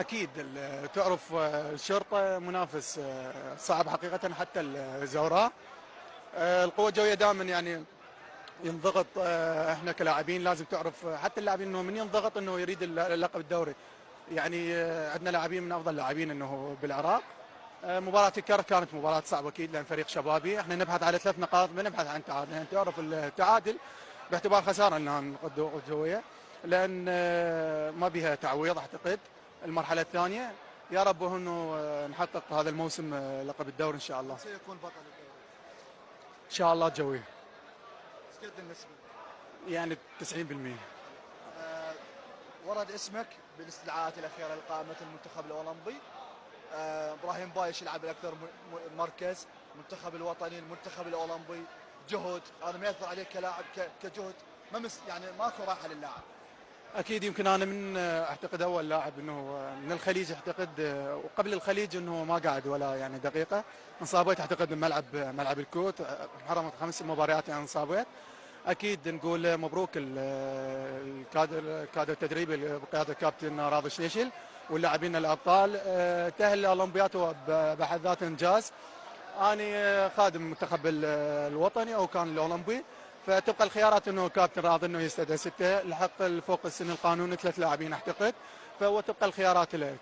أكيد تعرف الشرطة منافس صعب حقيقة حتى الزوراء. القوة الجوية دائما يعني ينضغط. احنا كلاعبين لازم تعرف حتى اللاعبين انه من ينضغط انه يريد اللقب الدوري. يعني عندنا لاعبين من افضل اللاعبين انه بالعراق. مباراة الكر كانت مباراة صعبة اكيد لان فريق شبابي، احنا نبحث على 3 نقاط، ما نبحث عن تعادل، يعني تعرف التعادل باعتبار خسارة لنا القوة الجوية، لان ما بها تعويض اعتقد. المرحلة الثانية يا رب انه نحقق هذا الموسم لقب الدوري ان شاء الله. سيكون بطل الدوري ان شاء الله الجوية قد النسبة؟ يعني 90%. ورد اسمك بالاستدعاءات الأخيرة لقائمة المنتخب الأولمبي. إبراهيم بايش يلعب الأكثر مركز، المنتخب الوطني، المنتخب الأولمبي، جهد هذا ما يأثر عليك كلاعب كجهد؟ ما يعني ماكو راحة للاعب. اكيد يمكن انا من اعتقد اول لاعب انه من الخليج اعتقد، وقبل الخليج انه ما قاعد ولا يعني دقيقه. انصابيت اعتقد ملعب الكوت، حرمت 5 مباريات يعني انصابيت. اكيد نقول مبروك الكادر التدريبي بقياده الكابتن راضي شنيشل واللاعبين الابطال. تاهل الاولمبياد هو بحد ذاته انجاز. انا خادم المنتخب الوطني او كان الاولمبي، فتبقى الخيارات انه كابتن راضي انه يستدعي 6 لحق فوق السن القانوني 3 لاعبين اعتقد، فهو تبقى الخيارات له.